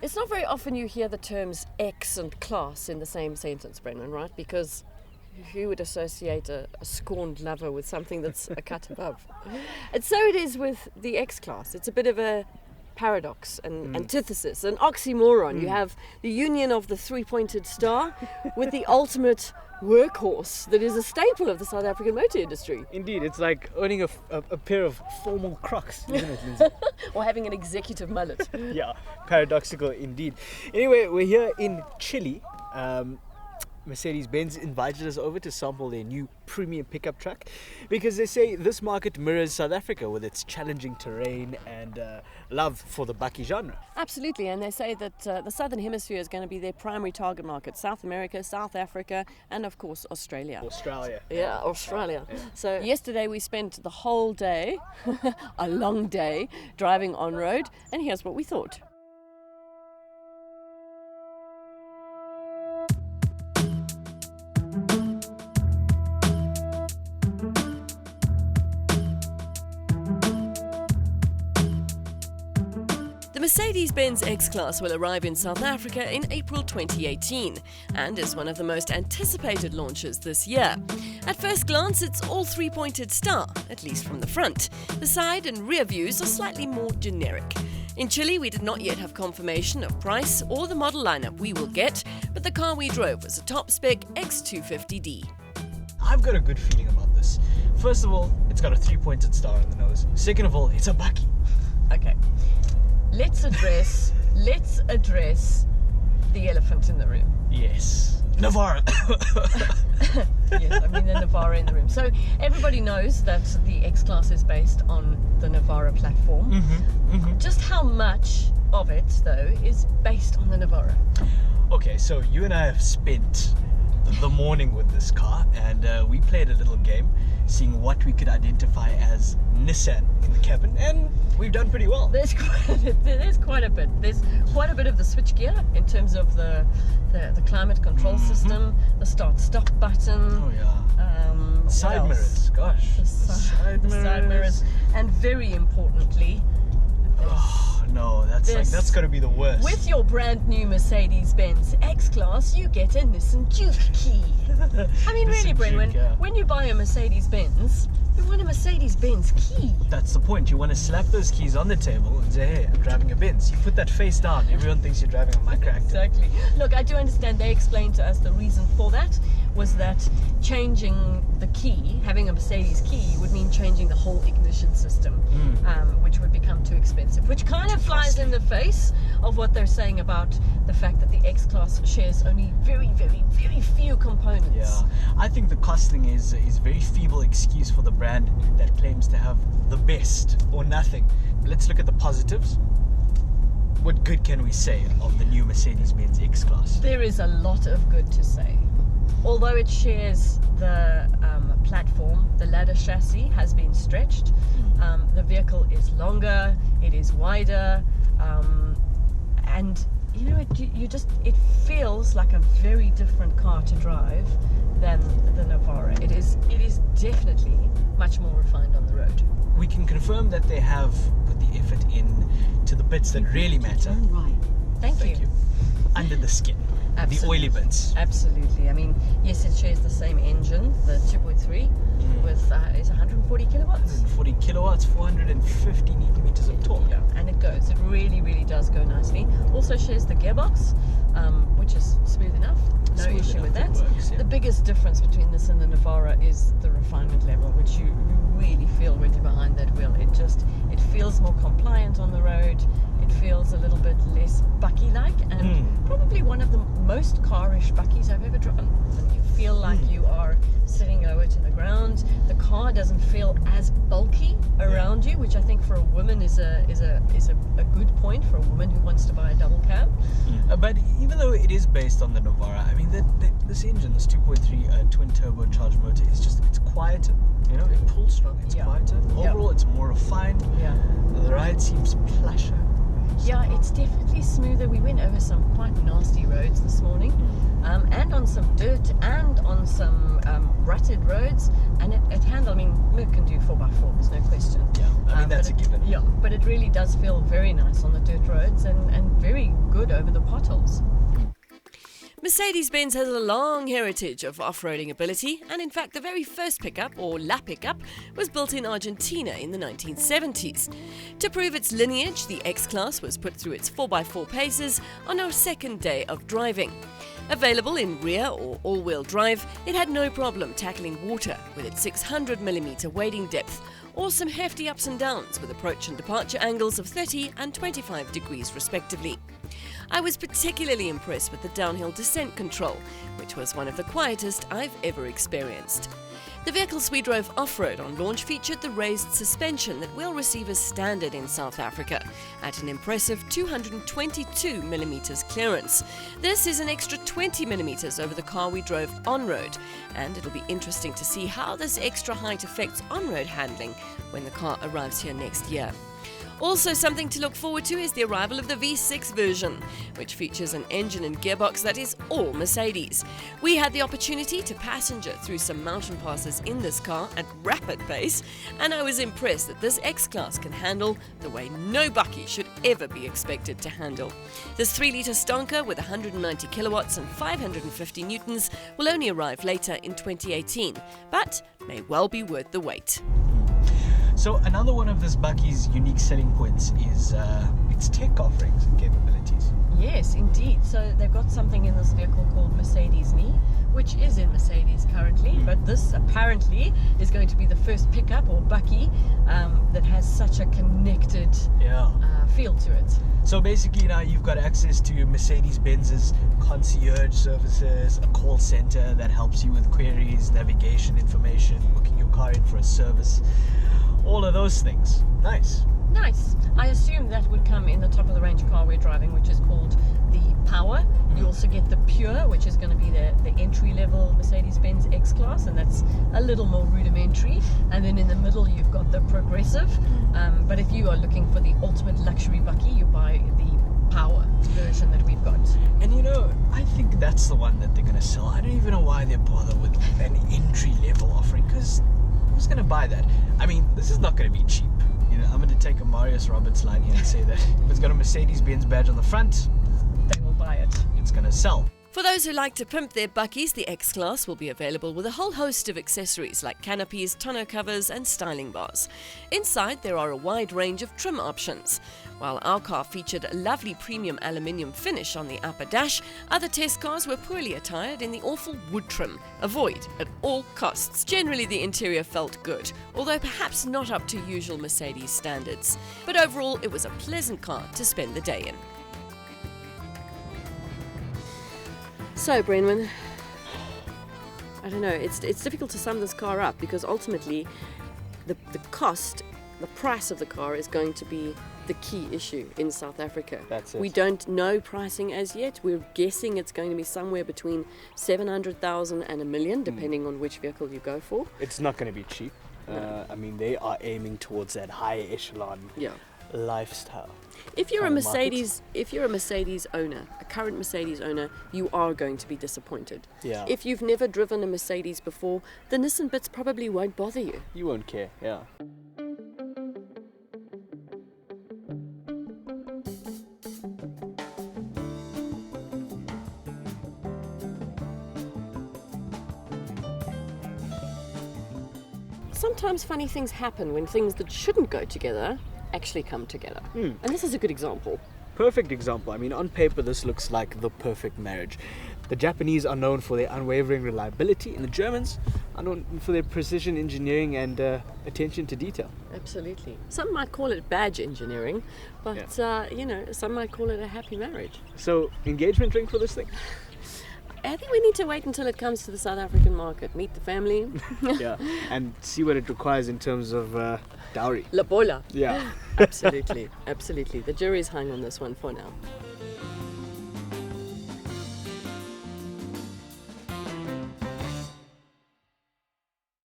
It's not very often you hear the terms X and class in the same sentence, Brendan, right? Because who would associate a scorned lover with something that's a cut above? And so it is with the X-Class. It's a bit of a paradox, an antithesis, an oxymoron. You have the union of the three-pointed star with the ultimate workhorse that is a staple of the South African motor industry. Indeed, it's like owning a pair of formal Crocs, isn't it, Lindsay? Or having an executive mullet. Yeah, paradoxical indeed. Anyway, we're here in Chile. Mercedes-Benz invited us over to sample their new premium pickup truck because they say this market mirrors South Africa with its challenging terrain and love for the bakkie genre. Absolutely, and they say that the Southern Hemisphere is going to be their primary target market. South America, South Africa, and of course Australia. Yeah, Australia. Yeah. So yesterday we spent the whole day, a long day, driving on-road, and here's what we thought. The Mercedes-Benz X-Class will arrive in South Africa in April 2018 and is one of the most anticipated launches this year. At first glance, it's all three-pointed star, at least from the front. The side and rear views are slightly more generic. In Chile, we did not yet have confirmation of price or the model lineup we will get, but the car we drove was a top-spec X250D. I've got a good feeling about this. First of all, it's got a three-pointed star on the nose. Second of all, it's a bakkie. Okay. Let's address the elephant in the room. Yes. Navara. Yes, I mean the Navara in the room. So everybody knows that the X-Class is based on the Navara platform. Just how much of it, though, is based on the Navara? Okay, so you and I have spent the morning with this car and we played a little game seeing what we could identify as Nissan in the cabin, and we've done pretty well. There's quite a bit. There's quite a bit of the switchgear in terms of the climate control system, the start-stop button. Oh yeah. Side mirrors, gosh. The side mirrors. And very importantly, no, that's got to be the worst. With your brand new Mercedes-Benz X-Class, you get a Nissan Juke key. I mean, really, Brent, when you buy a Mercedes-Benz, you want a Mercedes-Benz key. That's the point. You want to slap those keys on the table and say, hey, I'm driving a Benz. You put that face down, everyone thinks you're driving a micro-active. Exactly. Look, I do understand they explained to us the reason for that was that changing the key, having a Mercedes key, would mean changing the whole ignition system, which would become too expensive, which kind of flies in the face of what they're saying about the fact that the X-Class shares only very, very, very few components. Yeah, I think the costing is a very feeble excuse for the brand that claims to have the best or nothing. Let's look at the positives. What good can we say of the new Mercedes-Benz X-Class? There is a lot of good to say. Although it shares the platform, the ladder chassis has been stretched. The vehicle is longer, it is wider, and you know, it feels like a very different car to drive than the Navara. It is definitely much more refined on the road. We can confirm that they have put the effort in to the bits that really matter. Right. Thank you. Under the skin. Absolutely. The oily bits. Absolutely. I mean, yes, it shares the same engine, the 2.3, with is 140 kilowatts. 140 kilowatts, 450 newton meters of torque. Yeah, and it goes. It really, really does go nicely. Also shares the gearbox, which is smooth enough. No issue with that. Works, yeah. The biggest difference between this and the Navara is the refinement level, which you really feel when you're behind that wheel. It feels more compliant on the road. It feels a little bit less bakkie-like, and probably one of the most car-ish bakkies I've ever driven. You feel like you are sitting lower to the ground. The car doesn't feel as bulky around you, which I think for a woman is a good point for a woman who wants to buy a double cab. But even though it is based on the Navara, I mean, this engine, this 2.3 twin turbocharged motor, it's quieter. You know, it pulls strong. It's quieter. Overall, it's more refined. Yeah. The ride seems plusher. Yeah, it's definitely smoother. We went over some quite nasty roads this morning, and on some dirt and on some rutted roads, and it handled. I mean, Merc can do 4x4, there's no question. Yeah, I mean, that's a given. Yeah, but it really does feel very nice on the dirt roads and very good over the potholes. Mercedes-Benz has a long heritage of off-roading ability, and in fact the very first pickup, or La Pickup, was built in Argentina in the 1970s. To prove its lineage, the X-Class was put through its 4x4 paces on our second day of driving. Available in rear or all-wheel drive, it had no problem tackling water with its 600mm wading depth, or some hefty ups and downs with approach and departure angles of 30 and 25 degrees respectively. I was particularly impressed with the downhill descent control, which was one of the quietest I've ever experienced. The vehicles we drove off-road on launch featured the raised suspension that we'll receive as standard in South Africa at an impressive 222mm clearance. This is an extra 20mm over the car we drove on-road, and it'll be interesting to see how this extra height affects on-road handling when the car arrives here next year. Also, something to look forward to is the arrival of the V6 version, which features an engine and gearbox that is all Mercedes. We had the opportunity to passenger through some mountain passes in this car at rapid pace, and I was impressed that this X-Class can handle the way no bakkie should ever be expected to handle. This 3-litre stonker with 190 kilowatts and 550 newtons will only arrive later in 2018, but may well be worth the wait. So another one of this bakkie's unique selling points is its tech offerings and capabilities. Yes, indeed. So they've got something in this vehicle called Mercedes Me, which is in Mercedes currently, but this apparently is going to be the first pickup or bakkie that has such a connected feel to it. So basically now you've got access to Mercedes-Benz's concierge services, a call center that helps you with queries, navigation information, booking your car in for a service, all of those things. Nice. I assume that would come in the top of the range car we're driving, which is called the Power. You also get the Pure, which is going to be the entry level Mercedes-Benz X-Class, and that's a little more rudimentary. And then in the middle you've got the Progressive. But if you are looking for the ultimate luxury bakkie, you buy the Power version that we've got. And you know, I think that's the one that they're going to sell. I don't even know why they bother with an entry level offering, because who's going to buy that? I mean, this is not going to be cheap. You know, I'm going to take a Marius Roberts line here and say that if it's got a Mercedes-Benz badge on the front, They will buy it. it's going to sell. For those who like to pimp their bakkies, the X-Class will be available with a whole host of accessories like canopies, tonneau covers and styling bars. Inside there are a wide range of trim options. While our car featured a lovely premium aluminium finish on the upper dash, other test cars were poorly attired in the awful wood trim. Avoid at all costs. Generally the interior felt good, although perhaps not up to usual Mercedes standards. But overall it was a pleasant car to spend the day in. So, Brenwan, I don't know, it's difficult to sum this car up because ultimately the price of the car is going to be the key issue in South Africa. That's it. We don't know pricing as yet. We're guessing it's going to be somewhere between 700,000 and $1 million, depending on which vehicle you go for. It's not going to be cheap. I mean, they are aiming towards that high echelon lifestyle. If you're a kind of market. Mercedes owner, a current Mercedes owner, you are going to be disappointed. Yeah. If you've never driven a Mercedes before, the Nissan bits probably won't bother you. You won't care, yeah. Sometimes funny things happen when things that shouldn't go together actually come together. And this is a good example. Perfect example. I mean, on paper, this looks like the perfect marriage. The Japanese are known for their unwavering reliability, and the Germans are known for their precision engineering and attention to detail. Absolutely. Some might call it badge engineering, but some might call it a happy marriage. So, engagement ring for this thing? I think we need to wait until it comes to the South African market. Meet the family. Yeah, and see what it requires in terms of dowry. La bola. Yeah. Absolutely. The jury's hung on this one for now.